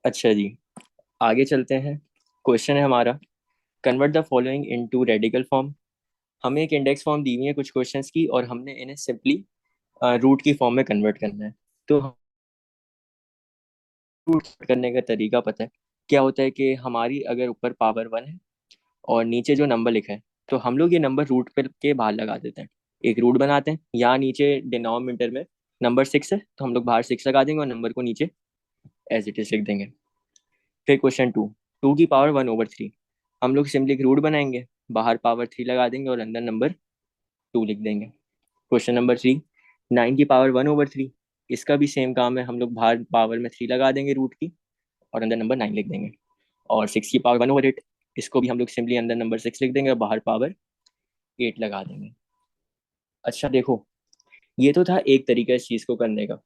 अच्छा जी, आगे चलते हैं। क्वेश्चन है हमारा, convert the following into radical form. हमें एक इंडेक्स फॉर्म दी हुई है कुछ क्वेश्चंस की, और हमने इन्हें सिंपली रूट की फॉर्म में कन्वर्ट करना है। तो रूट करने का तरीका पता है क्या होता है? कि हमारी अगर ऊपर पावर 1 है और नीचे जो नंबर लिखा है, तो हम लोग ये नंबर रूट पर के बाहर लगा देते हैं। एक रूट बनाते हैं, यहाँ नीचे डिनोमिनेटर में नंबर 6 है, तो हम लोग बाहर 6 लगा देंगे और नंबर को नीचे एज इट इज लिख देंगे। फिर क्वेश्चन 2, 2 की पावर 1/3। हम लोग सिंपली एक रूट बनाएंगे, बाहर पावर 3 लगा देंगे और अंदर नंबर 2 लिख देंगे। क्वेश्चन नंबर 3, 9 की पावर 1/3। इसका भी सेम काम है, हम लोग बाहर पावर में 3 लगा देंगे रूट की, और अंदर नंबर 9 लिख देंगे। और 6 की पावर 1/8, इसको भी हम लोग सिंपली अंदर नंबर 6 लिख देंगे और बाहर पावर 8 लगा देंगे। अच्छा देखो, ये तो था एक तरीका इस चीज़ को करने का।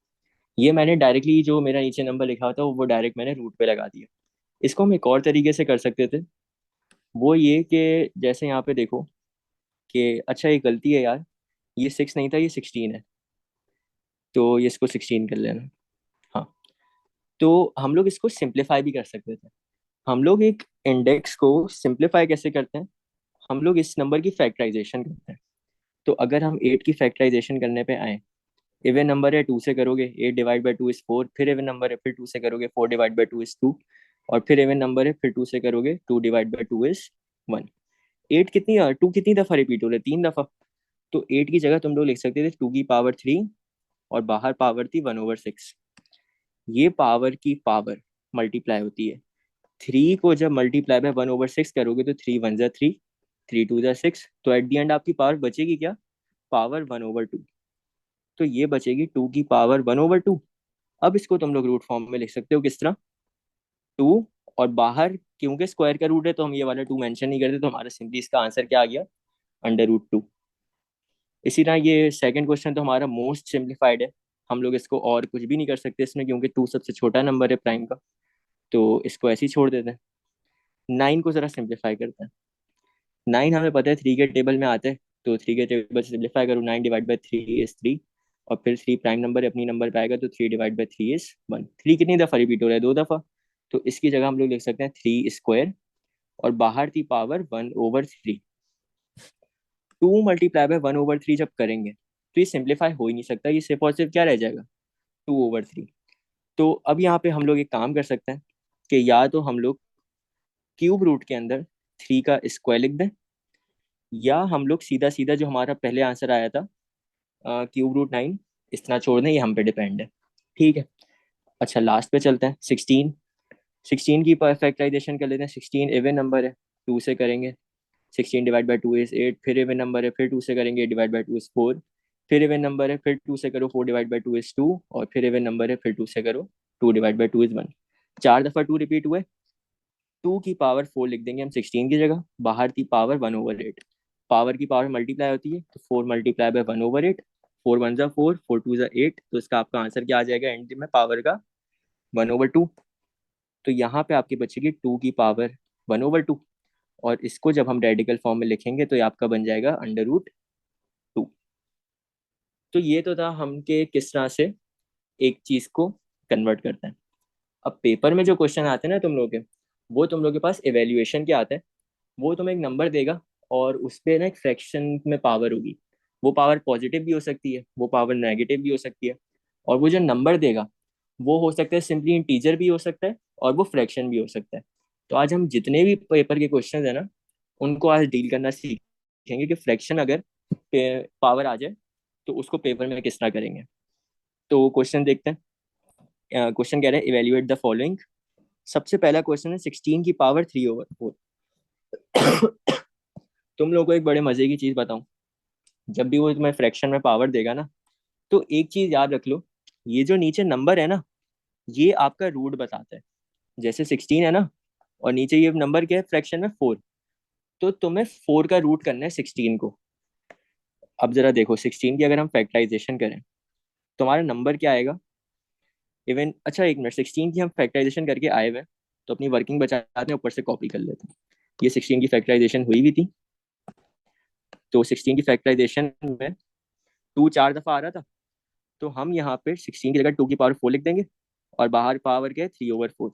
ये मैंने डायरेक्टली जो मेरा नीचे नंबर लिखा हुआ था वो डायरेक्ट मैंने रूट पे लगा दिया। इसको हम एक और तरीके से कर सकते थे, वो ये कि जैसे यहाँ पे देखो कि अच्छा ये गलती है यार, ये 6 नहीं था, ये 16 है। तो ये इसको 16 कर लेना। हाँ, तो हम लोग इसको सिंप्लीफाई भी कर सकते थे। हम लोग एक इंडेक्स को सिंप्लीफाई कैसे करते हैं? हम लोग इस नंबर की फैक्टराइजेशन करते हैं। तो अगर हम 8 की फैक्टराइजेशन करने पे आए, इवन नंबर है 2 से करोगे 8 डिवाइड बाई 2 इज 4, फिर इवन नंबर है फिर 2 से करोगे 4 डिवाइड बाई 2 इज 2, और फिर इवन नंबर है फिर 2 से करोगे 2 डिवाइड बाई 2 इज 1। 8 कितनी 2 कितनी दफा रिपीट हो रहा है? 3 दफा। तो 8 की जगह तुम लोग लिख सकते थे 2 की पावर 3, और बाहर पावर थी 1/6। ये पावर की पावर मल्टीप्लाई होती है। 3 को जब मल्टीप्लाई बाय 1/6 करोगे तो 3 1 जा 3, 3 2 जा 6, तो एट दी एंड आपकी पावर बचेगी क्या? पावर 1/2। तो ये बचेगी 2 की पावर 1/2। अब इसको तुम लोग रूट फॉर्म में लिख सकते हो, किस तरह? 2, और बाहर क्योंकि स्क्वायर का रूट है तो हम ये वाला 2 मेंशन नहीं करते, तो हमारा सिंपली इसका आंसर क्या आ गया? √2। इसी तरह ये सेकंड क्वेश्चन तो हमारा मोस्ट सिंप्लीफाइड है। हम लोग इसको और कुछ भी नहीं कर सकते इसमें, क्योंकि 2 सबसे छोटा नंबर है प्राइम का। तो इसको ऐसे ही छोड़ देते हैं। 9 को जरा सिंप्लीफाई करते हैं। 9 हमें पता है 3 के टेबल में आता है, तो 3 के टेबल से सिंप्लीफाई करो, 9 डिवाइड बाई 3 इज 3। और फिर 3 प्राइम नंबर है, अपनी नंबर पे आएगा, तो 3 डिवाइड बाई 3 इज 1। 3 कितनी दफा रिपीट हो रहा है? 2 दफा। तो इसकी जगह हम लोग लिख सकते हैं 3 स्क्वायर, और बाहर की पावर 1/3। 2 × 1/3 जब करेंगे तो ये सिंप्लीफाई हो ही नहीं सकता, ये सिर्फ और सिर्फ क्या रह जाएगा? 2/3। तो अब यहाँ पे हम लोग एक काम कर सकते हैं कि या तो हम लोग क्यूब रूट के अंदर 3 का स्क्वायर लिख दें, या हम लोग सीधा सीधा जो हमारा पहले आंसर आया था क्यूब रूट 9, इस तरह छोड़ दें, ये हम पे डिपेंड है। ठीक है। अच्छा लास्ट पे चलते हैं। 16, 16 की फैक्टराइजेशन कर लेते हैं। 16 इवन नंबर है, 2 से करेंगे 16 डिवाइड बाई 2 इज 8, फिर इवन नंबर है फिर 2 से करेंगे 8 डिवाइड बाई 2 इज 4, फिर इवन नंबर है फिर 2 से करो 4 डिवाइड बाई 2 इज 2, और फिर इवन नंबर है फिर 2 से करो 2 डिवाइड बाई 2 इज 1। 4 दफा 2 रिपीट हुए। 2 की पावर 4 लिख देंगे हम 16 की जगह, बाहर की पावर 1/8। पावर की पावर मल्टीप्लाई होती है, तो 4 × 1/8। 4 1 जा 4, 4 2 जा 8, तो इसका आपका आंसर क्या आ जाएगा एंड में? पावर का 1/2। तो यहाँ पे आपकी बचेगी 2 की पावर 1/2। और इसको जब हम रेडिकल फॉर्म में लिखेंगे तो ये आपका बन जाएगा √2। तो ये तो था हम के किस तरह से एक चीज को कन्वर्ट करते हैं। अब पेपर में जो क्वेश्चन आते हैं ना तुम लोग के, वो तुम लोग के पास इवेल्युएशन के आते हैं। वो तुम्हें एक नंबर देगा, और उस पे ना एक फ्रैक्शन में पावर होगी। वो पावर पॉजिटिव भी हो सकती है, वो पावर नेगेटिव भी हो सकती है। और वो जो नंबर देगा वो हो सकता है सिंपली इंटीजर भी हो सकता है, और वो फ्रैक्शन भी हो सकता है। तो आज हम जितने भी पेपर के क्वेश्चन है ना, उनको आज डील करना सीखेंगे कि फ्रैक्शन अगर पावर आ जाए तो उसको पेपर में किस तरह करेंगे। तो क्वेश्चन देखते हैं। क्वेश्चन कह रहे हैं इवेल्युएट द फॉलोइंग। सबसे पहला क्वेश्चन है 16 की पावर 3/4। तुम लोग को एक बड़े मजे की चीज बताऊं, जब भी वो तुम्हें फ्रैक्शन में पावर देगा ना, तो एक चीज याद रख लो, ये जो नीचे नंबर है ना, ये आपका रूट बताता है। जैसे 16 है ना, और नीचे ये नंबर क्या है फ्रैक्शन में? 4। तो तुम्हें 4 का रूट करना है 16 को। अब जरा देखो 16 की अगर हम फैक्टराइजेशन करें, तुम्हारा नंबर क्या आएगा? इवन अच्छा एक मिनट, 16 की हम फैक्टराइजेशन करके आए हुए हैं, तो अपनी वर्किंग बचाते हैं, ऊपर से कॉपी कर लेते हैं। ये 16 की फैक्टराइजेशन हुई भी थी। तो 16 की फैक्टराइजेशन में 2 4 दफा आ रहा था, तो हम यहाँ पे 16 की जगह 2 की पावर 4 लिख देंगे, और बाहर पावर क्या है? 3/4।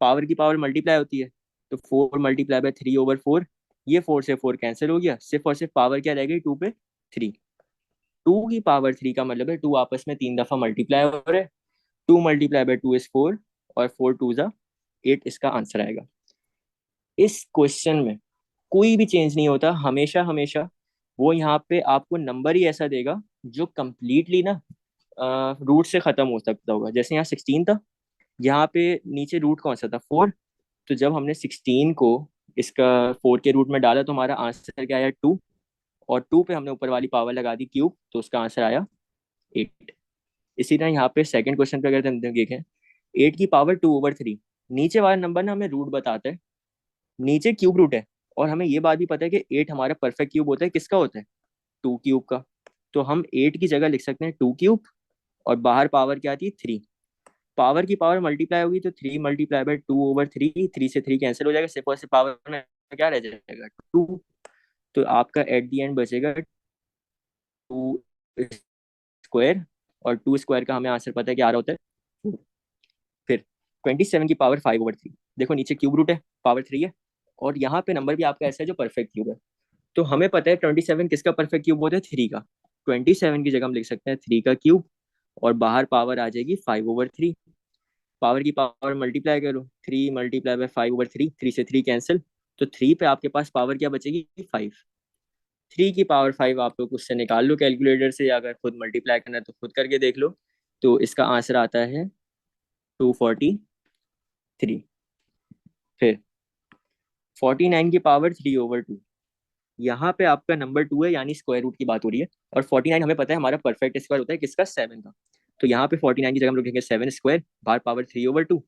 पावर की पावर मल्टीप्लाई होती है, तो 4 × 3/4, ये 4 से 4 कैंसिल हो गया, सिर्फ और सिर्फ पावर क्या रह गई 2 पे 3। 2 की पावर 3 का मतलब है 2 आपस में 3 दफा मल्टीप्लाई हो रहे हैं, 2 × 2 = 4 और 4 × 2 = 8, इसका आंसर आएगा। इस क्वेश्चन में कोई भी चेंज नहीं होता, हमेशा हमेशा वो यहाँ पे आपको नंबर ही ऐसा देगा जो कंप्लीटली ना रूट से खत्म हो सकता होगा। जैसे यहाँ 16 था, यहाँ पे नीचे रूट कौन सा था 4, तो जब हमने 16 को इसका 4 के रूट में डाला तो हमारा आंसर क्या आया 2, और 2 पे हमने ऊपर वाली पावर लगा दी क्यूब, तो उसका आंसर आया 8। इसी तरह यहाँ पे सेकंड क्वेश्चन पे अगर हम देखें 8 की पावर 2/3, नीचे वाला नंबर ना हमें रूट बताता है, नीचे क्यूब रूट है, और हमें ये बात भी पता है कि 8 हमारा परफेक्ट क्यूब होता है, किसका होता है 2 क्यूब का। तो हम 8 की जगह लिख सकते हैं 2 क्यूब, और बाहर पावर क्या थी 3। पावर की पावर मल्टीप्लाई होगी तो 3 × 2/3, 3 से 3 कैंसिल हो जाएगा, सिर्फ और सिर्फ पावर में क्या रह जाएगा 2। तो आपका एट दी एंड बचेगा 2 स्क्वायर, और 2 स्क्वायर का हमें आंसर पता है क्या आ रहा होता है 4। फिर 27 की पावर 5/3, देखो नीचे क्यूब रूट है, पावर 3 है, और यहाँ पे नंबर भी आपका ऐसा है जो परफेक्ट क्यूब है। तो हमें पता है 27 किसका परफेक्ट क्यूब होता है 3 का। 27 की जगह हम लिख सकते हैं 3 का क्यूब, और बाहर पावर आ जाएगी 5/3। पावर की पावर मल्टीप्लाई करो, 3 × 5/3, 3 से 3 कैंसिल, तो 3 पे आपके पास पावर क्या बचेगी 5। 3 की पावर 5 आप लोग उससे निकाल लो कैलकुलेटर से, या अगर खुद मल्टीप्लाई करना है तो खुद करके देख लो। तो इसका आंसर आता है 243। फिर 49 की पावर 3/2, यहाँ पे आपका नंबर 2 है, यानी स्क्वायर रूट की बात हो रही है, और 49 हमें पता है हमारा परफेक्ट स्क्वायर होता है किसका 7 का। तो यहाँ पे 49 की जगह हम लोग लिखेंगे 7 स्क्वायर, बाहर पावर 3/2।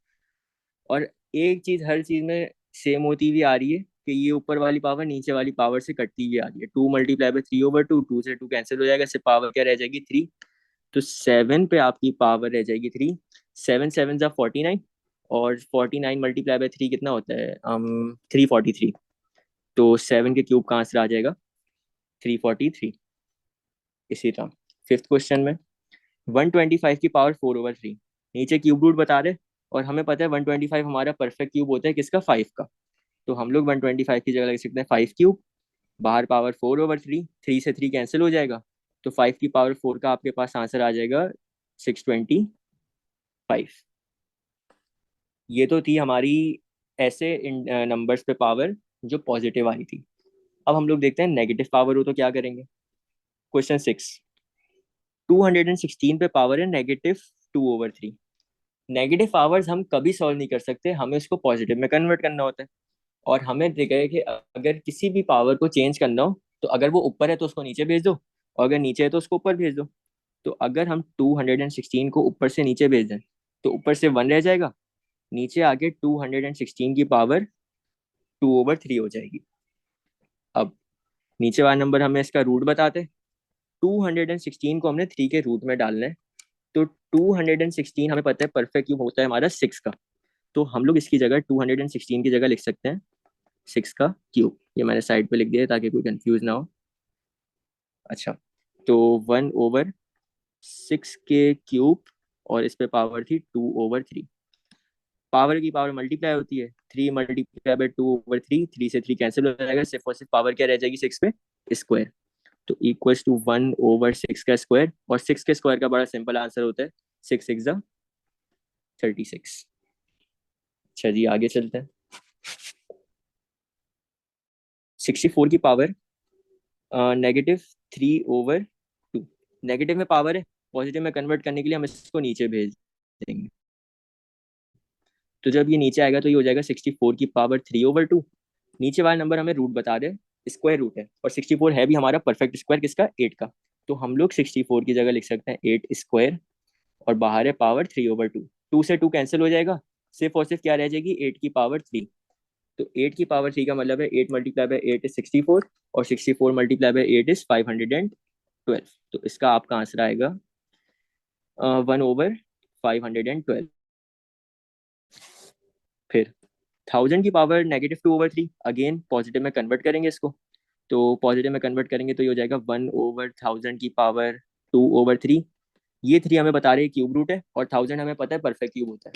और एक चीज हर चीज में सेम होती हुई आ रही है कि ये ऊपर वाली पावर नीचे वाली पावर से कटती हुई आ रही है, 2 × 3/2, 2 से 2 कैंसिल हो जाएगा, सिर्फ पावर क्या रह जाएगी 3। तो 7 पे आपकी पावर रह जाएगी 3। 7 7 × 49, और 49 × 3 कितना होता है 343। तो 7 के क्यूब का आंसर आ जाएगा 343। इसी तरह फिफ्थ क्वेश्चन में 125 की पावर 4/3, नीचे क्यूब रूट बता रहे, और हमें पता है 125 हमारा परफेक्ट क्यूब होता है किसका 5 का। तो हम लोग 125 की जगह लग सकते हैं 5 क्यूब, बाहर पावर 4/3, 3 से 3 कैंसिल हो जाएगा, तो 5 की पावर 4 का आपके पास आंसर आ जाएगा 625। ये तो थी हमारी ऐसे नंबर्स पे पावर जो पॉजिटिव आई थी। अब हम लोग देखते हैं नेगेटिव पावर हो तो क्या करेंगे। क्वेश्चन 6, 216 पे पावर है -2/3। नेगेटिव पावर्स हम कभी सॉल्व नहीं कर सकते, हमें इसको पॉजिटिव में कन्वर्ट करना होता है। और हमें देखा है कि अगर किसी भी पावर को चेंज करना हो तो अगर वो ऊपर है तो उसको नीचे भेज दो, और अगर नीचे है तो उसको ऊपर भेज दो। तो अगर हम 216 को ऊपर से नीचे भेज दें तो ऊपर से 1 रह जाएगा, नीचे आके 216 की पावर 2/3 हो जाएगी। अब नीचे वाला नंबर हमें इसका रूट बताते, 216 को हमने 3 के रूट में डालना है। तो 216 हमें पता है परफेक्ट क्यूब होता है हमारा 6 का, तो हम लोग इसकी जगह 216 की जगह लिख सकते हैं 6 का क्यूब। ये मैंने साइड पे लिख दिया है ताकि कोई कंफ्यूज ना हो। अच्छा, तो 1/6 के क्यूब, और इस पे पावर थी 2/3। पावर की पावर मल्टीप्लाई होती है, 3 × 2/3, 3 से 3 कैंसिल हो जाएगा, सिर्फ और सिर्फ पावर क्या रह जाएगी 6 पे स्क्वायर। तो इक्वल्स टू 1/6 का स्क्वायर, और 6 के स्क्वायर का बड़ा सिंपल आंसर होता है 6 × 6 = 36। अच्छा जी, आगे चलते हैं। 64 की पावर -3/2, नेगेटिव में पावर है, पॉजिटिव में कन्वर्ट करने के लिए हम इसको नीचे भेज देंगे। तो जब ये नीचे आएगा तो ये हो जाएगा 64 की पावर 3/2। नीचे वाला नंबर हमें रूट बता दे, स्क्वायर रूट है, और 64 है भी हमारा परफेक्ट स्क्वायर किसका 8 का। तो हम लोग 64 की जगह लिख सकते हैं 8 स्क्वायर, और बाहर है पावर 3/2। 2 से 2 कैंसिल हो जाएगा, सिर्फ और सिर्फ क्या रह जाएगी 8 की पावर 3। तो 8 की पावर 3 का मतलब है 8 × 8 = 64, और 64 × 8 = 512। तो इसका आपका आंसर आएगा 1/512। फिर 1000 की पावर -2/3, अगेन पॉजिटिव में कन्वर्ट करेंगे इसको। तो पॉजिटिव में कन्वर्ट करेंगे तो ये हो जाएगा 1/1000 की पावर 2/3। ये 3 हमें बता रहे हैं क्यूब रूट है, और 1000 हमें पता है परफेक्ट क्यूब होता है।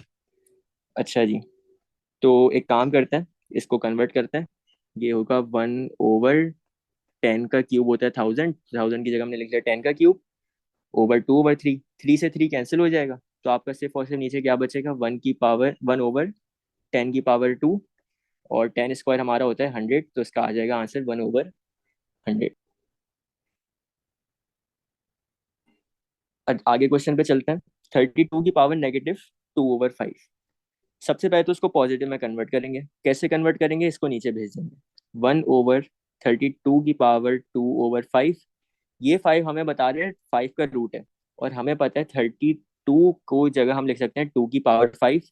अच्छा जी, तो एक काम करते हैं, इसको कन्वर्ट करते हैं। ये होगा 1/10 का क्यूब होता है 1000, 1000 की जगह हमने लिख लिया 10 का क्यूब, ओवर 2/3, 3 से 3 कैंसिल हो जाएगा। तो आपका सिर्फ और सिर्फ नीचे क्या बचेगा, 1/10 और 10 स्क्वायर हमारा होता है 100, तो इसका आ जाएगा आंसर 1/100। आगे क्वेश्चन पे चलते हैं। 32 की पावर -2/5। सबसे पहले तो उसको पॉजिटिव में कन्वर्ट करेंगे। कैसे कन्वर्ट करेंगे, इसको नीचे भेज देंगे। 1/32 की पावर 2/5, ये 5 हमें बता रहे हैं 5 का रूट है, और हमें पता है 32 को जगह हम लिख सकते हैं 2 की पावर 5।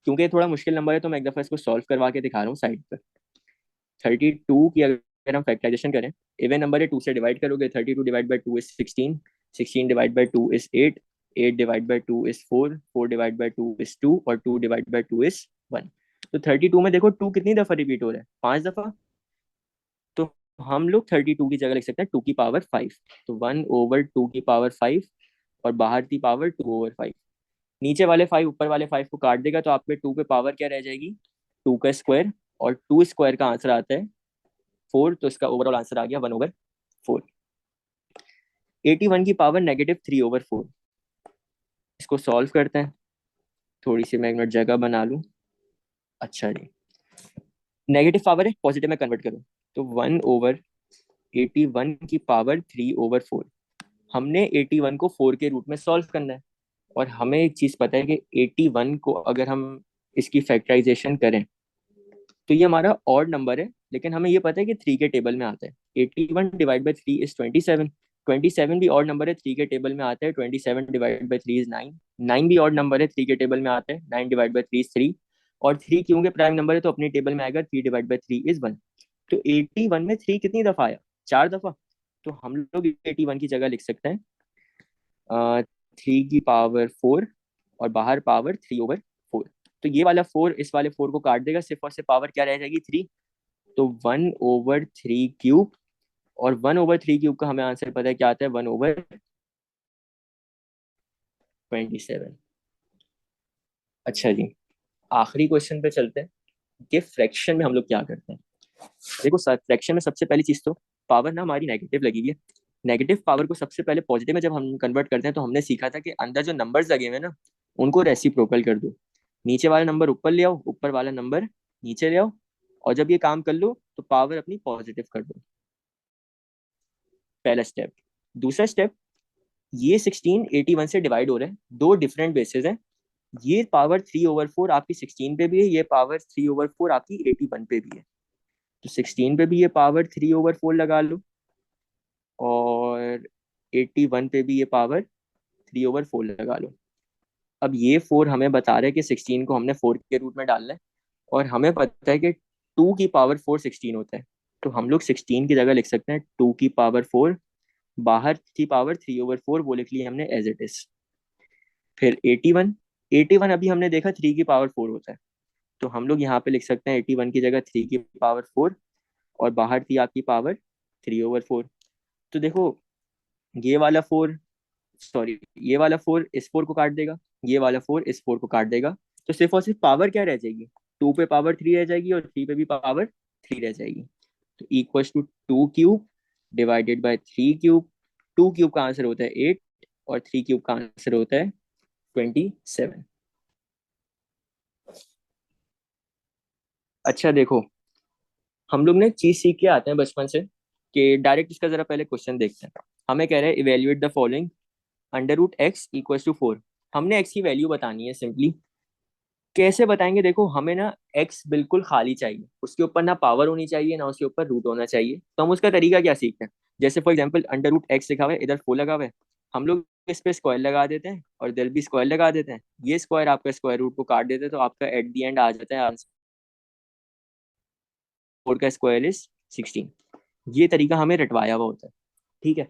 क्योंकि ये थोड़ा मुश्किल नंबर है तो मैं एक दफा इसको सॉल्व करवा के दिखा रहा हूँ साइड पर। 32 की अगर हम फैक्टराइजेशन करें, इवन नंबर है, 2 से डिवाइड करोगे, 32 divide by 2 is 16, 16 divide by 2 is 8, 8 divide by 2 is 4, 4 divide by 2 is 2, और 2 डिवाइड बाई 2 इज 1। तो 32 में देखो 2 कितनी दफा रिपीट हो रहा है, 5 दफा। तो हम लोग 32 की जगह लिख सकते हैं 2 की पावर 5। तो 1/2 की पावर 5, और बाहर की पावर 2/5। नीचे वाले 5 ऊपर वाले 5 को काट देगा, तो आपके 2 पे पावर क्या रह जाएगी, 2 का स्क्वायर। और 2 स्क्वायर का आंसर आता है 4, तो इसका ओवरऑल आंसर आ गया 1/4। 81 की पावर -3/4। इसको सॉल्व करते हैं। थोड़ी सी मैं एक मिनट जगह बना लूं। अच्छा जी, नेगेटिव पावर है, पॉजिटिव में कन्वर्ट करो। तो 1/81 की पावर 3/4। हमने 81 को 4 के रूट में सॉल्व करना है। और हमें एक चीज पता है कि 81 को अगर हम इसकी फैक्टराइजेशन करें, तो ये हमारा ऑड नंबर है, लेकिन हमें ये पता है कि 3 के टेबल में आता है। 81 डिवाइड बाई 3 इज 27। 27 भी ऑड नंबर है, 3 के टेबल में आता है। 27 डिवाइड बाई 3 इज 9। 9 भी ऑड नंबर है, 3 के टेबल में आता है। 9 डिवाइड बाई 3 इज 3। और 3 क्योंकि प्राइम नंबर है तो अपनी टेबल में आएगा, 3 डिवाइड बाई 3 इज 1। तो 81 में 3 कितनी दफा आया, 4 दफा। तो हम लोग 81 की जगह लिख सकते हैं 3 की पावर 4, और बाहर पावर 3/4। तो ये वाला 4 इस वाले 4 को काट देगा, सिर्फ और सिर्फ पावर क्या रह जाएगी, 3। तो 1/3 क्यूब। और 1/3 क्यूब का हमें आंसर पता है क्या आता है, 1/27। अच्छा जी, आखिरी क्वेश्चन पे चलते हैं कि फ्रैक्शन में हम लोग क्या करते हैं। देखो सर, फ्रैक्शन में सबसे पहली चीज तो पावर ना हमारी नेगेटिव लगी हुई है। नेगेटिव पावर को सबसे पहले पॉजिटिव में जब हम कन्वर्ट करते हैं, तो हमने सीखा था कि अंदर जो नंबर्स लगे हुए हैं ना, उनको रेसिप्रोकल कर दो। नीचे वाला नंबर ऊपर ले आओ, ऊपर वाला नंबर नीचे ले आओ। और जब ये काम कर लो तो पावर अपनी पॉजिटिव कर दो। पहला स्टेप। दूसरा स्टेप, ये 16 81 से डिवाइड हो रहे हैं, दो डिफरेंट बेसिस हैं। ये पावर 3/4 आपकी 16 पे भी है, ये पावर 3/4 आपकी 81 पे भी है। तो 16 पे भी ये पावर 3/4 लगा लो, और 81 पे भी ये पावर 3/4 लगा लो। अब ये 4 हमें बता रहे हैं कि 16 को हमने 4 के रूट में डालना है। और हमें पता है कि 2 की पावर 4 16 होता है। तो हम लोग 16 की जगह लिख सकते हैं 2 की पावर 4, बाहर की पावर 3/4 वो लिख ली हमने एज इट इज। फिर 81। 81 अभी हमने देखा 3 की पावर 4 होता है। तो हम लोग यहाँ पे लिख सकते हैं 81 की जगह 3 की पावर 4, और बाहर थी आपकी पावर 3/4। तो देखो, ये वाला 4, सॉरी, ये वाला 4 इस 4 को काट देगा, ये वाला 4 इस 4 को काट देगा। तो सिर्फ और सिर्फ पावर क्या रह जाएगी, 2 पे पावर 3 रह जाएगी, और 3 पे भी पावर 3 रह जाएगी। तो equal to 2 cube divided by 3 cube. 2 cube का आंसर होता है 8, और 3 क्यूब का आंसर होता है 27। अच्छा देखो, हम लोग ने चीज सीख के आते हैं बचपन से, कि डायरेक्ट इसका जरा पहले क्वेश्चन देखते हैं। हमें कह रहे हैं इवेल्युएट द फॉलोइंग, √x = 4। हमने x की वैल्यू बतानी है सिंपली। कैसे बताएंगे, देखो हमें ना x बिल्कुल खाली चाहिए, उसके ऊपर ना पावर होनी चाहिए, ना उसके ऊपर रूट होना चाहिए। तो हम उसका तरीका क्या सीखते हैं, जैसे फॉर एग्जांपल √x लिखा हुआ है, इधर 4 लगा हुआ है। हम लोग इस पे स्क्वायर लगा देते हैं, और इधर भी स्क्वायर लगा देते हैं। ये स्क्वायर आपका स्क्वायर रूट को काट देते हैं, तो आपका एट दी एंड आ जाता है आंसर, 4 का स्क्वायर इज 16। ये तरीका हमें रटवाया हुआ होता है, ठीक है।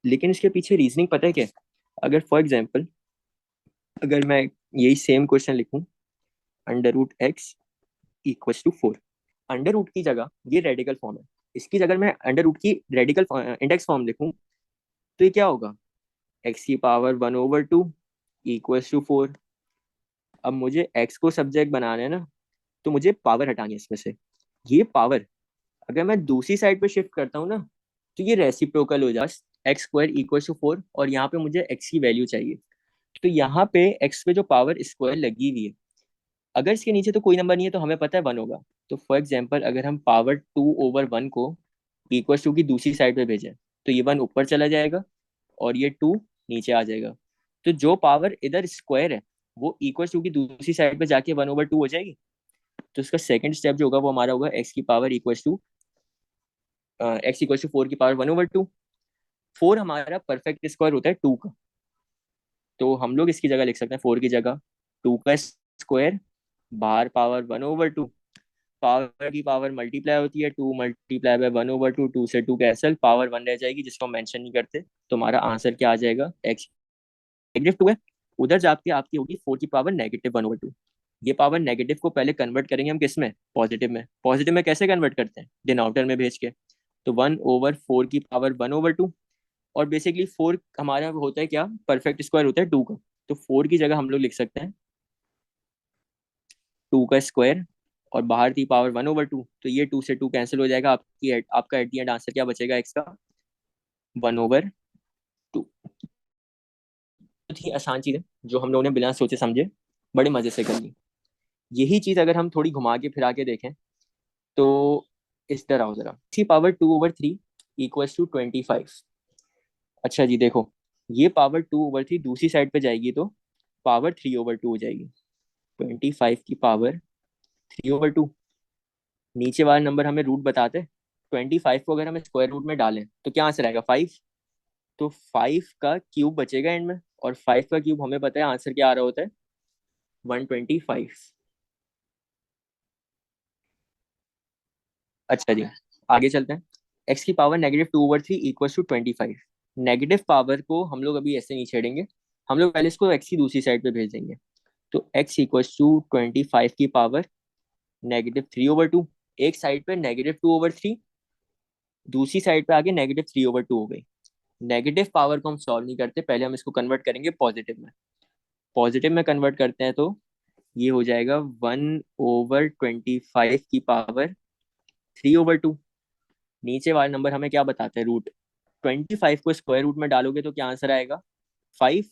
लेकिन इसके पीछे रीजनिंग पता है क्या है? अगर फॉर एग्जाम्पल, अगर मैं यही सेम क्वेश्चन लिखूं, √x = 4। अंडर रूट की जगह ये रेडिकल फॉर्म है, इसकी जगह मैं अंडर रूट की रेडिकल इंडेक्स फॉर्म लिखूं, तो ये क्या होगा, x⁻1/2 = 4। अब मुझे x को सब्जेक्ट बनाना है ना, तो मुझे पावर हटानी है इसमें से। ये पावर अगर मैं दूसरी साइड पे शिफ्ट करता हूँ ना, तो ये रेसिप्रोकल हो जाए, एक्स स्क्वायर इक्वल टू 4, और यहाँ पे मुझे एक्स की वैल्यू चाहिए। तो यहाँ पे एक्स पे जो पावर स्क्वायर लगी हुई है, अगर इसके नीचे तो कोई नंबर नहीं है तो हमें पता है 1 होगा। तो फॉर एग्जाम्पल अगर हम पावर 2/1 को इक्वल टू की दूसरी साइड पे भेजें, तो ये 1 ऊपर चला जाएगा और ये 2 नीचे आ जाएगा। तो जो पावर इधर स्क्वायर है वो इक्वल टू की दूसरी साइड पे जाके 1/2 हो जाएगी। तो इसका सेकंड स्टेप जो होगा वो हमारा होगा एक्स की power equal to x equal to 4 की पावर 1/2। 4 हमारा परफेक्ट स्क्वायर होता है 2 का। तो हम लोग इसकी जगह लिख सकते हैं 4 की जगह 2 का स्क्वायर, बाहर पावर 1/2। पावर की पावर मल्टीप्लाई होती है, 2 मल्टीप्लाई बाय 1/2, 2 से 2 कैंसिल, पावर 1 रह जाएगी जिसको हम मेंशन नहीं करते। तो हमारा आंसर क्या आ जाएगा, एक्स -2 है। उधर जाके आपकी होगी 4 की पावर -1/2। ये पावर नेगेटिव को पहले कन्वर्ट करेंगे हम किस में, पॉजिटिव में। पॉजिटिव में कैसे कन्वर्ट करते हैं, डिनोमिनेटर में भेज के। तो 1/4 की पावर 1/2, और बेसिकली 4 हमारा होता है क्या, परफेक्ट स्क्वायर होता है 2 का। तो 4 की जगह हम लोग लिख सकते हैं 2 का स्क्वायर, और बाहर थी पावर 1/2। तो ये 2 से 2 कैंसिल हो जाएगा, आपका एट दी एंड आंसर क्या बचेगा, एक्स का 1/2। बहुत ही आसान चीज है जो हम लोगों ने बिना सोचे समझे बड़े मजे से कर ली। यही चीज अगर हम थोड़ी घुमा के फिरा के देखें तो इस तरह हो जरा, 3/2/3 इक्वल्स टू 25। अच्छा जी देखो, ये पावर 2/3 दूसरी साइड पे जाएगी तो पावर 3/2 हो जाएगी। 25 की पावर 3/2। नीचे वाला नंबर हमें रूट बताते, 25 को अगर हम स्क्वायर रूट में डालें तो क्या आंसर आएगा, 5। तो 5 का क्यूब बचेगा एंड में, और 5 का क्यूब हमें पता है आंसर क्या आ रहा होता है, 125। अच्छा जी, आगे चलते हैं। एक्स की power -2/3 equal to 25। Negative power को हम लोग अभी ऐसे नहीं छेड़ेंगे, हम लोग पहले इसको एक्स की दूसरी साइड पे भेज देंगे। तो एक्स इक्वल टू 25 की पावर -3/2। एक साइड पे -2/3, दूसरी साइड पे आके -3/2 हो गई। नेगेटिव पावर को हम सॉल्व नहीं करते, पहले हम इसको कन्वर्ट करेंगे पॉजिटिव में। पॉजिटिव में कन्वर्ट करते हैं तो ये हो जाएगा 1/25 की पावर 3/2। नीचे वाला नंबर हमें क्या बताते हैं, रूट। 25 को स्क्वायर रूट में डालोगे तो क्या आंसर आएगा, 5।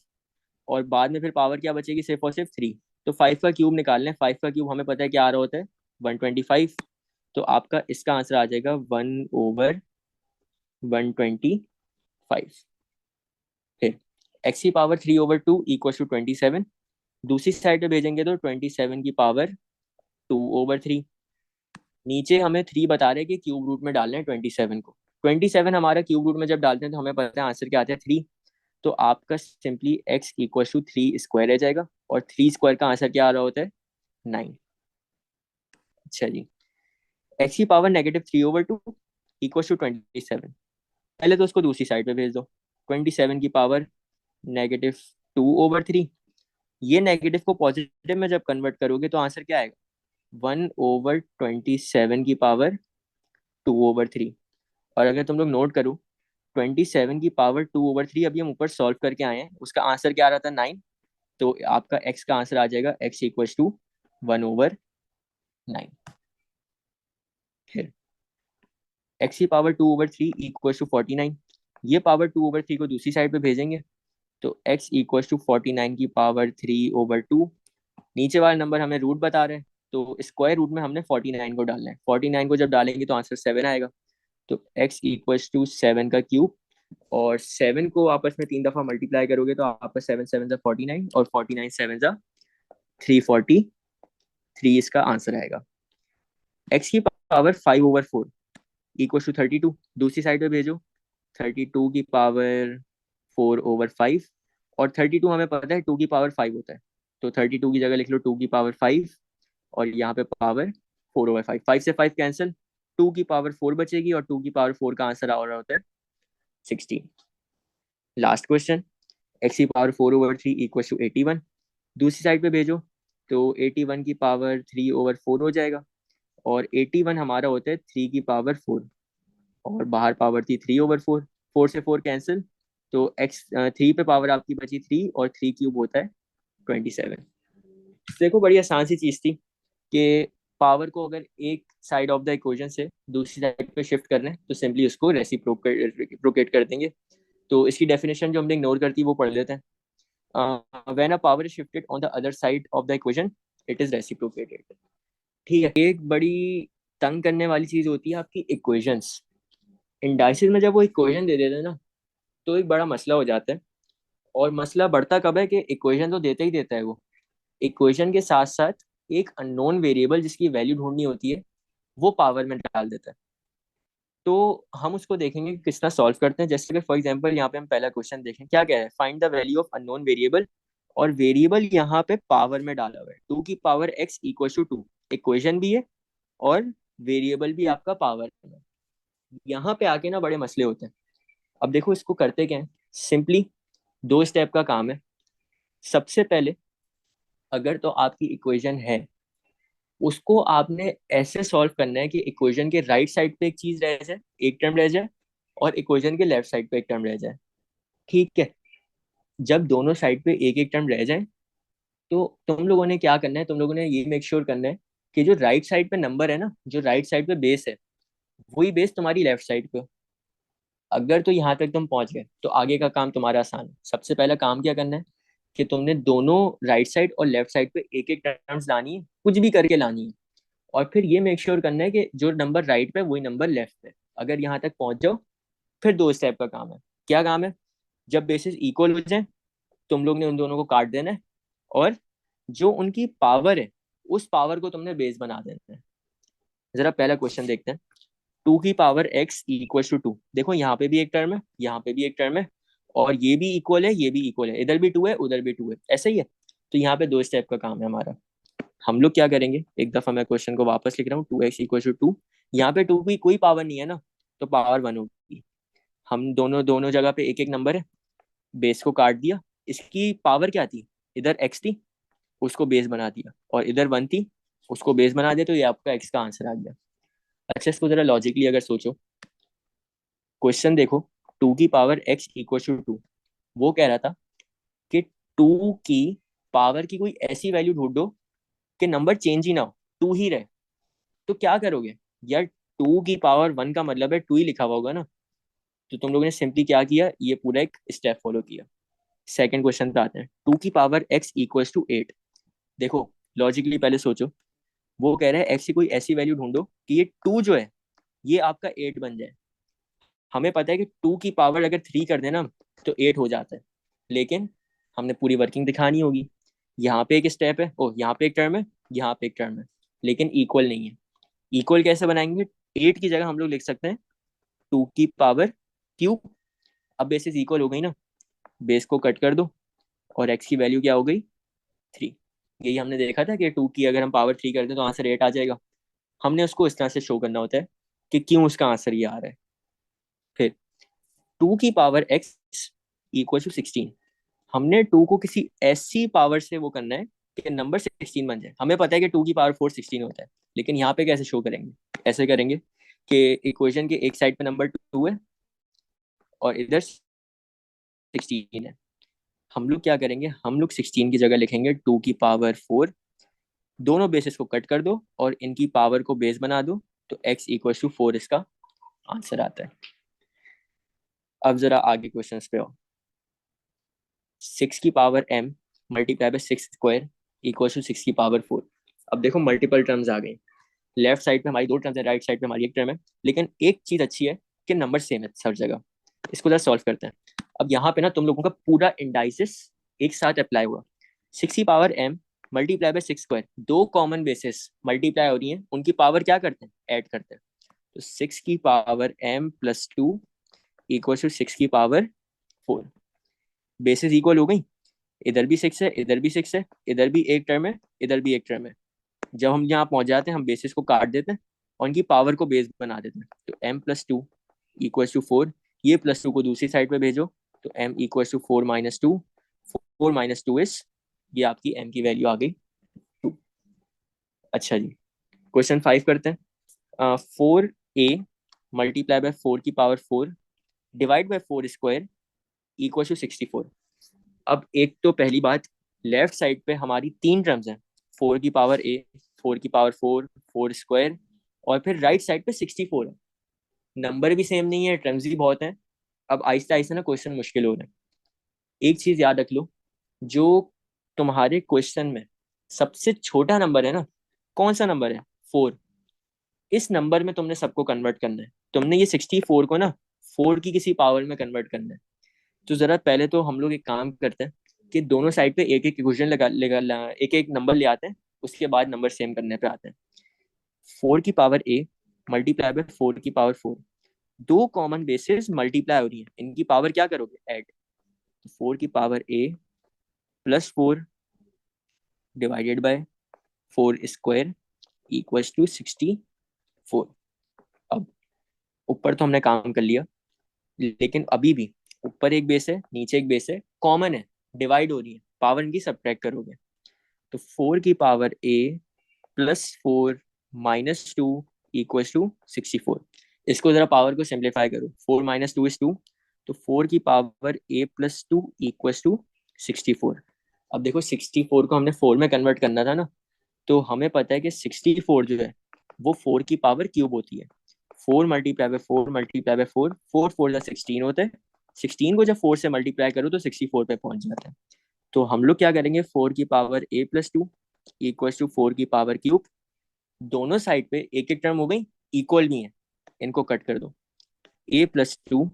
और बाद में फिर पावर क्या बचेगी, सिर्फ और सिर्फ 3। तो 5 का क्यूब निकाल लें, 5 का क्यूब हमें पता है क्या आ रहा होता है, 125। तो आपका इसका आंसर आ जाएगा 1/125। फिर एक्स की पावर 3/2 इक्वल टू 27। दूसरी साइड पे भेजेंगे तो 27 की पावर 2/3। नीचे हमें 3 बता रहे हैं कि क्यूब रूट में डालना है 27 को। 27 हमारा क्यूब रूट में जब डालते हैं तो हमें पता है आंसर क्या आता है, 3। तो आपका simply x equal to 3 square रह जाएगा, और 3 स्क्वायर का आंसर क्या आ रहा होता है, 9। अच्छा जी, एक्स की पावर -3/2 इक्वल टू 27। पहले तो उसको दूसरी साइड पे भेज दो, 27 की पावर -2/3। ये नेगेटिव को पॉजिटिव में जब कन्वर्ट करोगे तो आंसर क्या आएगा, 1/27 की पावर 2/3। और अगर तुम लोग नोट करो, 27 की पावर 2/3 अभी हम ऊपर सॉल्व करके आए हैं, उसका आंसर क्या आ रहा था, 9। तो आपका एक्स का आंसर आ जाएगा एक्स इक्वल टू 1/9। फिर एक्स की पावर 2/3 इक्वल टू 49। ये पावर 2/3 को दूसरी साइड पे भेजेंगे तो एक्स इक्वल टू 49 की पावर 3/2। नीचे वाला नंबर हमें रूट बता रहे हैं, तो स्क्वायर रूट में हमने 49 को डालना है। 49 को जब डालेंगे तो आंसर 7 आएगा। तो एक्स इक्वल टू 7 का क्यूब, और 7 को आपस में 3 दफा मल्टीप्लाई करोगे तो आपका 7 7 जा 49, और 49 7 जा 343 इसका आंसर आएगा। एक्स की पावर 5/4 इक्वल टू 32। दूसरी साइड पे भेजो, 32 की पावर 4/5। और 32 हमें पता है 2 की पावर 5 होता है, तो 32 की जगह लिख लो 2 की पावर 5, और यहाँ पे पावर 4/5। 5 से 5 कैंसिल, 2 की पावर 4 बचेगी, और 2 की पावर 4 का आंसर आ रहा होता है 16। लास्ट क्वेश्चन, एक्स की पावर 4/3 इक्वल टू 81। दूसरी साइड पे भेजो तो 81 की पावर 3/4 हो जाएगा, और 81 हमारा होता है 3 की पावर 4, और बाहर पावर थी 3/4। 4 से 4 कैंसिल, तो एक्स 3 पे पावर आपकी बची 3, और 3 क्यूब होता है 27। देखो बड़ी आसान सी चीज थी कि पावर को अगर एक साइड ऑफ द इक्वेशन से दूसरी साइड पे शिफ्ट करना है तो सिंपली उसको रेसिप्रोकेट कर देंगे। तो इसकी डेफिनेशन जो हमने इग्नोर करती है वो पढ़ लेते हैं। When a power is shifted on the other side of the equation it is reciprocated. ठीक है, एक बड़ी तंग करने वाली चीज होती है आपकी इक्वेशंस। इंडाइसिस में जब वो इक्वेशन दे देते हैं ना तो एक बड़ा मसला हो जाता है। और मसला बढ़ता कब है कि इक्वेशन तो देता ही देता है वो, इक्वेशन के साथ साथ एक अननोन वेरिएबल जिसकी वैल्यू ढूंढनी होती है वो पावर में डाल देता है। तो हम उसको देखेंगे कि किस तरह सॉल्व करते हैं। जैसे कि फॉर एग्जांपल यहाँ पे हम पहला क्वेश्चन देखें, क्या कह रहा है, find the value of unknown variable. और वेरिएबल यहाँ पे पावर में डाला हुआ है, 2 की power x equal to 2। Equation भी है और वेरिएबल भी आपका पावर में। यहाँ पे आके ना बड़े मसले होते हैं। अब देखो इसको करते क्या है, सिंपली 2 स्टेप का काम है। सबसे पहले अगर तो आपकी इक्वेशन है उसको आपने ऐसे सॉल्व करना है कि इक्वेशन के राइट साइड पे एक चीज रह जाए, एक टर्म रह जाए, और इक्वेशन के लेफ्ट साइड पे एक टर्म रह जाए। ठीक है, जब दोनों साइड पे एक एक टर्म रह जाए तो तुम लोगों ने क्या करना है, तुम लोगों ने ये मेक श्योर करना है कि जो राइट साइड पे नंबर है ना, जो राइट साइड पे बेस है, वही बेस तुम्हारी लेफ्ट साइड पे हो। अगर तो यहाँ तक तुम पहुंच गए तो आगे का काम तुम्हारा आसान है। सबसे पहला काम क्या करना है कि तुमने दोनों राइट साइड और लेफ्ट साइड पे एक एक टर्म्स लानी है, कुछ भी करके लानी है। और फिर ये मेक श्योर करना है कि जो नंबर राइट पे वही नंबर लेफ्ट पे। अगर यहाँ तक पहुंच जाओ फिर 2 स्टेप का काम है। क्या काम है, जब बेसिस इक्वल हो जाए तुम लोग ने उन दोनों को काट देना है, और जो उनकी पावर है उस पावर को तुमने बेस बना देना है। जरा पहला क्वेश्चन देखते हैं। 2 की पावर x इक्वल टू 2। देखो यहाँ पे भी एक टर्म है, यहाँ पे भी एक टर्म है, और ये भी इक्वल है, ये भी इक्वल है, इधर भी 2 है उधर भी 2 है, ऐसा ही है। तो यहाँ पे 2 स्टेप का काम है हमारा। हम लोग क्या करेंगे, एक दफा मैं क्वेश्चन को वापस लिख रहा हूँ। 2x इक्वल टू 2, यहाँ पे 2 की कोई पावर नहीं है ना, तो पावर 1 होगी। हम दोनों दोनों जगह पे एक एक नंबर है, बेस को काट दिया। इसकी पावर क्या थी, इधर x थी, उसको बेस बना दिया, और इधर 1 थी, उसको बेस बना दिया, तो ये आपका x का आंसर आ गया। अच्छा, इसको जरा लॉजिकली अगर सोचो, क्वेश्चन देखो, 2 की पावर x इक्वल टू 2, वो कह रहा था कि 2 की पावर की कोई ऐसी वैल्यू ढूंढो कि नंबर चेंज ही ना हो, 2 ही रहे। तो क्या करोगे यार, 2 की पावर 1 का मतलब है 2 ही लिखा हुआ होगा ना। तो तुम लोगों ने सिंपली क्या किया, ये पूरा एक स्टेप फॉलो किया। सेकंड क्वेश्चन पे आते हैं। 2 की पावर x इक्वल टू 8। देखो लॉजिकली पहले सोचो, वो कह रहा है x की कोई ऐसी वैल्यू ढूंढो कि ये 2 जो है ये आपका 8 बन जाए। हमें पता है कि 2 की पावर अगर 3 कर देना तो 8 हो जाता है, लेकिन हमने पूरी वर्किंग दिखानी होगी। यहाँ पे एक स्टेप है, ओ यहाँ पे एक टर्म है, यहाँ पे एक टर्म है, लेकिन इक्वल नहीं है। इक्वल कैसे बनाएंगे, 8 की जगह हम लोग लिख सकते हैं 2 की पावर क्यूब। अब बेसिस इक्वल हो गई ना, बेस को कट कर दो, और x की वैल्यू क्या हो गई, 3। यही हमने देखा था कि 2 की अगर हम पावर 3 कर दें तो आंसर 8 आ जाएगा। हमने उसको इस तरह से शो करना होता है कि क्यों उसका आंसर ये आ रहा है। फिर 2 की पावर x इक्वल टू 16। हमने 2 को किसी ऐसी पावर से वो करना है कि नंबर 16 बन जाए। हमें पता है कि 2 की पावर 4 16 होता है, लेकिन यहाँ पे कैसे शो करेंगे, ऐसे करेंगे कि इक्वेशन के एक साइड पे नंबर 2 है और इधर 16 है। हम लोग क्या करेंगे, हम लोग 16 की जगह लिखेंगे 2 की पावर 4। दोनों बेसिस को कट कर दो और इनकी पावर को बेस बना दो, तो x इक्वल टू 4 इसका आंसर आता है। अब जरा आगे क्वेश्चन पे आओ। 6 की power m multiply by 6 square equal to 6 की पावर 4। अब देखो मल्टीपल टर्म्स आ गई। लेफ्ट साइड पे हमारी 2 टर्म्स है, राइट साइड पे हमारी एक टर्म है, लेकिन एक चीज अच्छी है कि नंबर सेम है हर जगह। इसको जरा सॉल्व करते हैं। अब यहाँ पे ना तुम लोगों का पूरा इंडाइसिस एक साथ अप्लाई हुआ। 6 की power m multiply by 6 square, दो कॉमन बेसिस मल्टीप्लाई हो रही हैं, उनकी पावर क्या करते हैं, ऐड करते हैं। तो 6 की पावर m+2 इक्वल टू 6 की पावर 4। बेसिस इक्वल हो गई, इधर भी 6 है, इधर भी 6 है, इधर भी एक टर्म है, इधर भी एक टर्म है। जब हम यहाँ पहुंच जाते हैं हम बेसिस को काट देते हैं और उनकी पावर को बेस बना देते हैं। तो m+2 इक्वल टू 4, ये +2 को दूसरी साइड पे भेजो, तो m इक्वल टू 4 - 2, 4 - 2 ये आपकी m की वैल्यू आ गई 2। अच्छा जी, क्वेश्चन 5 करते हैं। 4a मल्टीप्लाई बाय 4 की power 4 divide by 4 square equal to 64। अब एक तो पहली बात, लेफ्ट साइड पे हमारी 3 टर्म्स हैं, 4 की पावर a, 4 की पावर 4, 4 स्क्वायर, और फिर राइट साइड पे 64 है। नंबर भी सेम नहीं है, टर्म्स भी बहुत हैं। अब आहिस्ता आहिस्ता ना क्वेश्चन मुश्किल हो रहे हैं। एक चीज याद रख लो, जो तुम्हारे क्वेश्चन में सबसे छोटा नंबर है ना, कौन सा नंबर है? 4। इस नंबर में तुमने सबको कन्वर्ट करना है। तुमने ये 64 को ना 4 की किसी पावर में कन्वर्ट करना है। तो जरा पहले तो हम लोग एक काम करते हैं कि दोनों साइड पे एक एक इक्वेशन एक एक नंबर ले आते हैं, उसके बाद नंबर सेम करने पे आते हैं। 4 की पावर ए मल्टीप्लाई बाय 4 की पावर 4, दो कॉमन बेसिस मल्टीप्लाई हो रही है, इनकी पावर क्या करोगे? ऐड। 4 की power a plus 4 divided by 4 square equals to 64। अब ऊपर तो हमने काम कर लिया, लेकिन अभी भी ऊपर एक बेस है, नीचे एक बेस है, कॉमन है, डिवाइड हो रही है, पावर इनकी सब्ट्रैक्ट करोगे। तो 4 की power a plus 4 minus 2 equals to 64। इसको जरा पावर को सिंप्लीफाई करो, 4 माइनस 2 इज 2, तो 4 की power a plus 2 equals to 64। अब देखो 64 को हमने 4 में कन्वर्ट करना था ना, तो हमें पता है कि 64 जो है वो 4 की पावर क्यूब होती है। 4 मल्टीप्लाई बाय 4 मल्टीप्लाई बाय 4, 4 4 जा 16 होता है। 16 को जब 4 से मल्टीप्लाई करो तो 64 पे पहुंच जाता है। तो हम लोग क्या करेंगे, 4 की power a plus 2 equal to 4 की पावर क्यूब। दोनों साइड पे एक एक टर्म हो गई, इक्वल भी है, इनको कट कर दो। ए प्लस 2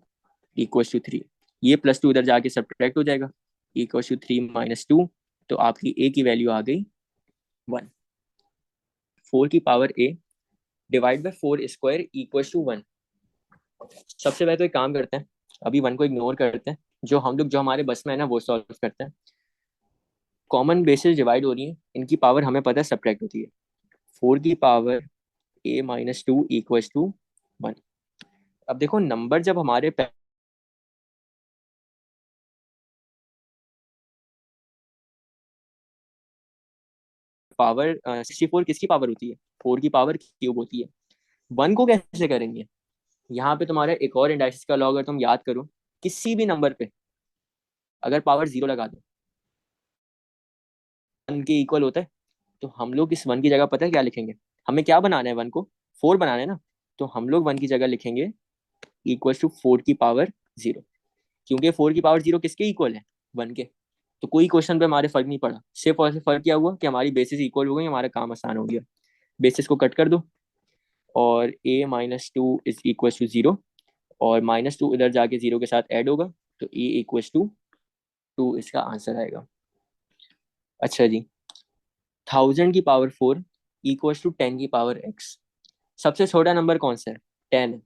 इक्वल टू 3, ये प्लस 2 उधर जाके सब्ट्रैक्ट हो जाएगा, इक्वल टू 3 माइनस 2, तो आपकी ए की वैल्यू आ गई 1। 4 की power a divide by 4 square equal to 1। सबसे पहले तो एक काम करते हैं, अभी 1 को इग्नोर करते हैं, जो हमारे बस में है ना वो सॉल्व करते हैं। कॉमन बेसिस डिवाइड हो रही है, इनकी पावर हमें पता है सब्ट्रैक्ट होती है। 4 की power a minus 2 equal to 1। अब देखो नंबर जब हमारे पावर 64 किसकी पावर होती है? 4 की पावर क्यूब होती है। 1 को कैसे करेंगे? यहाँ पे तुम्हारा एक और इंडाइसिस का लॉ अगर तुम याद करो, किसी भी नंबर पे अगर पावर 0 लगा दो, 1 के इक्वल होता है। तो हम लोग इस 1 की जगह पता है क्या लिखेंगे? हमें क्या बनाना है? 1 को 4 बनाना है ना, तो हम लोग 1 की जगह लिखेंगे इक्वल टू 4 की पावर 0। क्योंकि 4 की पावर 0 किसके इक्वल है? 1 के। तो कोई क्वेश्चन पे हमारे फर्क नहीं पड़ा, सिर्फ और सिर्फ फर्क क्या हुआ कि हमारी बेसिस इक्वल हो गई, हमारा काम आसान हो गया। बेसिस को कट कर दो, और ए माइनस 2 इज इक्वल टू 0, और माइनस 2 इधर जाके 0 के साथ ऐड होगा, तो ए इक्वल टू 2 इसका आंसर आएगा। अच्छा जी, 1000 की पावर 4 इक्वल टू 10 की पावर x। सबसे छोटा नंबर कौन सा है? 10 है।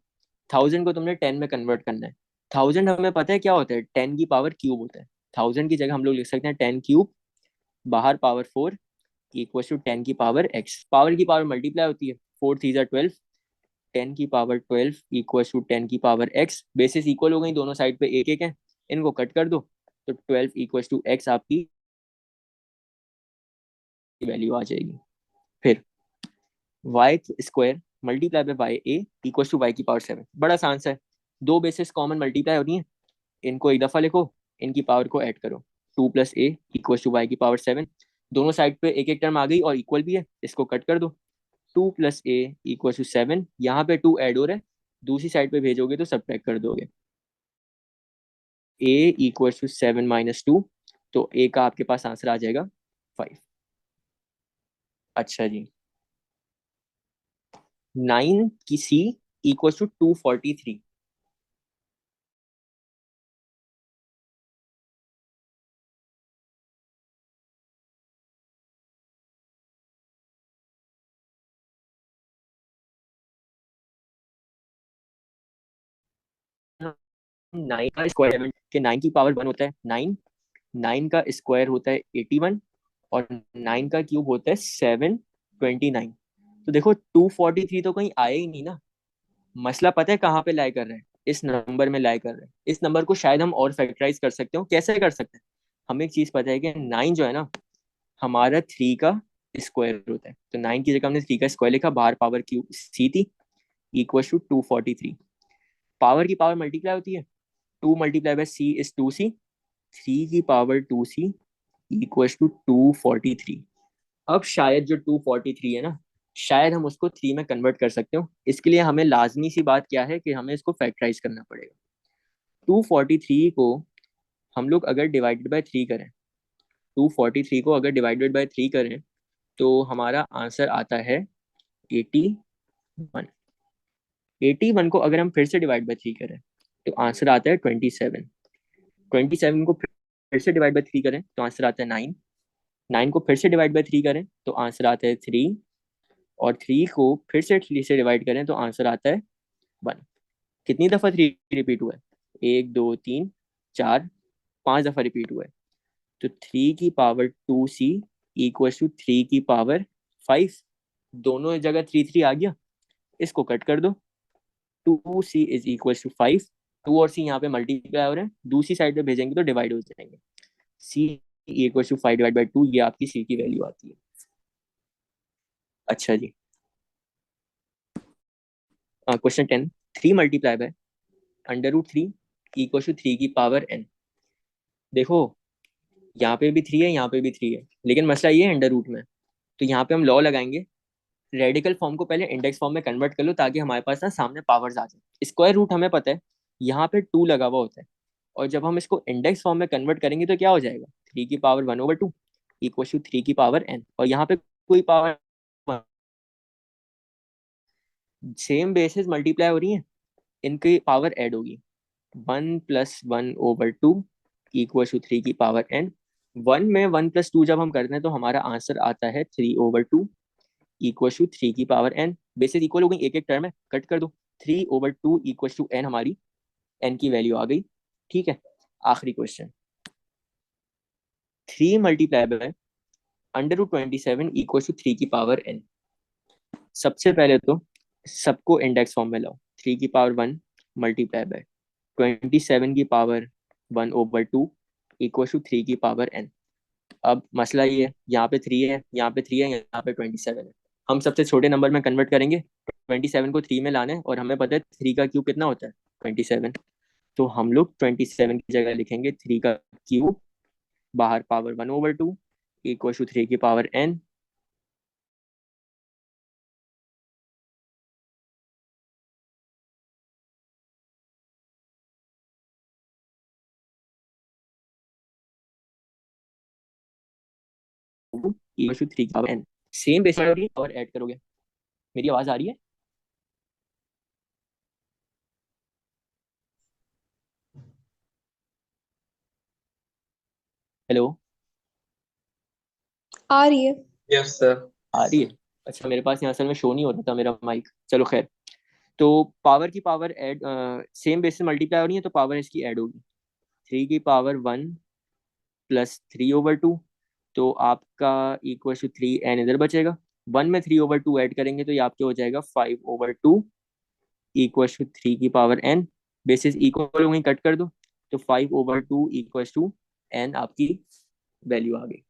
1000 को तुमने 10 में कन्वर्ट करना है। 1000 हमें पता है क्या होता है? 10 की पावर क्यूब होता है। 1000 की जगह हम लोग लिख सकते हैं 10 क्यूब, बाहर पावर 4 इक्वल टू 10 की पावर x। पावर की पावर मल्टीप्लाई होती है, 4 3 12, 10 की पावर 12 इक्वल टू 10 की पावर x। बेसिस इक्वल हो गई, दोनों साइड पे एक एक है, इनको कट कर दो, तो 12 इक्वल टू x आपकी वैल्यू आ जाएगी। फिर y square multiply by y a equal to y की पावर 7। बड़ा आसान सा है, दो बेसिस कॉमन मल्टीप्लाई होनी है, इनको एक दफा लिखो, इनकी पावर को ऐड करो। 2 plus a equal to y की पावर 7। दोनों साइड पे एक एक टर्म आ गई और इक्वल भी है, इसको कट कर दो। 2 प्लस ए इक्वल टू 7, यहाँ पे 2 ऐड हो रहा है, दूसरी साइड पे भेजोगे तो सब्ट्रैक्ट कर दोगे। ए इक्वल टू 7 माइनस 2, तो ए का आपके पास आंसर आ जाएगा 5। अच्छा जी, 9 की सी इक्वल टू 243। 9 का स्क्वायर के 9 की पावर 1 होता है 9, 9 का स्क्वायर होता है 81, और 9 का क्यूब होता है 729। तो देखो 243 तो कहीं आया ही नहीं ना। मसला पता है कहाँ पे लाई कर रहे हैं? इस नंबर में लाई कर रहे हैं। इस नंबर को शायद हम और फैक्टराइज कर सकते हो। कैसे कर सकते हैं? हमें एक चीज पता है कि 9 जो है ना, हमारा 3 का स्क्वायर होता है। तो 9 की जगह हमने 3 का स्क्वायर लिखा, बाहर पावर क्यूब सी थी, इक्वल टू 243। पावर की पावर मल्टीप्लाई होती है, 2 multiply by C is 2c, 3 की पावर 2c इक्वल टू 243। अब शायद जो 243 है ना, शायद हम उसको 3 में कन्वर्ट कर सकते हो। इसके लिए हमें लाजमी सी बात क्या है कि हमें इसको फैक्टराइज करना पड़ेगा। 243 को हम लोग अगर डिवाइडेड बाय 3 करें, 243 को अगर डिवाइडेड बाय 3 करें तो हमारा आंसर आता है 81। 81 को अगर हम फिर से डिवाइड बाय 3 करें तो आंसर आता है 27। 27 को फिर से डिवाइड बाय 3 करें तो आंसर आता है 9। 9 को फिर से डिवाइड बाय 3 करें तो आंसर आता है 3। और 3 को फिर से 3 से डिवाइड करें तो आंसर आता है 1। कितनी दफ़ा 3 रिपीट हुआ है? 1 2 3 4 5 दफ़ा रिपीट हुआ है। तो 3 की पावर 2c इक्वल टू 3 की पावर 5। दोनों जगह 3 3 आ गया, इसको कट कर दो। 2c is equal to 5। 2 और c यहाँ पे मल्टीप्लाई हो रहे हैं, दूसरी साइड पे भेजेंगे तो डिवाइड हो जाएंगे। c इक्वल टू 5/2, ये आपकी c की वैल्यू आती है। अच्छा जी, question 10। 3 multiply by √3 equal to 3 की पावर n। देखो, यहाँ पे भी 3 है, यहाँ पे भी 3 है, लेकिन मसला ये है अंडर रूट में। तो यहाँ पे हम लॉ लगाएंगे, रेडिकल फॉर्म को पहले इंडेक्स फॉर्म में कन्वर्ट कर लो ताकि हमारे पास ना सामने पावर्स आ जाए। स्क्वायर रूट हमें पता है, यहाँ पे 2 लगा हुआ होता है, और जब हम इसको इंडेक्स फॉर्म में कन्वर्ट करेंगे तो क्या हो जाएगा? 3 की पावर 1/2 इक्वल टू 3 की पावर n, और यहाँ पे कोई पावर, सेम बेसिस मल्टीप्लाई हो रही है, इनकी पावर ऐड होगी। 1 + 1/2 इक्वल टू 3 की पावर n। 1 में 1 + 2 जब हम करते हैं तो हमारा आंसर आता है 3/2 इक्वल टू 3 की पावर n। बेसिस इक्वल हो गई, एक एक टर्म है, कट कर दो। 3/2 इक्वल टू n, हमारी n की वैल्यू आ गई। ठीक है, आखिरी question. 3 multiply by √27 equal to 3 की पावर n। सबसे पहले तो सबको इंडेक्स फॉर्म में लाओ। 3 की पावर 1 मल्टीप्लाई बाय 27 की पावर 1/2 इक्वल टू 3 की पावर n। अब मसला ये है, यहाँ पे 3 है, यहाँ पे 3 है, यहाँ पे 27 है। हम सबसे छोटे नंबर में कन्वर्ट करेंगे। 27 को 3 में लाना है, और हमें पता है 3 का क्यूब कितना होता है? 27। तो हम लोग 27 की जगह लिखेंगे 3 का क्यूब, बाहर पावर 1/2 इक्वल टू 3 की पावर n। इक्वल टू 3 की पावर n। सेम बेस और ऐड करोगे। मेरी आवाज आ रही है? हेलो? आ रही है। Yes sir. आ रही है? अच्छा, मेरे पास यहाँ असल में शो नहीं होता था मेरा माइक, चलो खैर। तो पावर की पावर ऐड, सेम बेस से मल्टीप्लाई हो रही है तो पावर इसकी ऐड होगी। 3 की पावर 1 + 3/2, तो आपका इक्वल टू 3n इधर बचेगा। 1 में 3/2 ऐड करेंगे तो ये आपके हो जाएगा 5/2 इक्वल टू 3 की पावर n। बेसिस इक्वल हो गई, कट कर दो, तो 5/2 इक्वल टू n आपकी वैल्यू आ गई।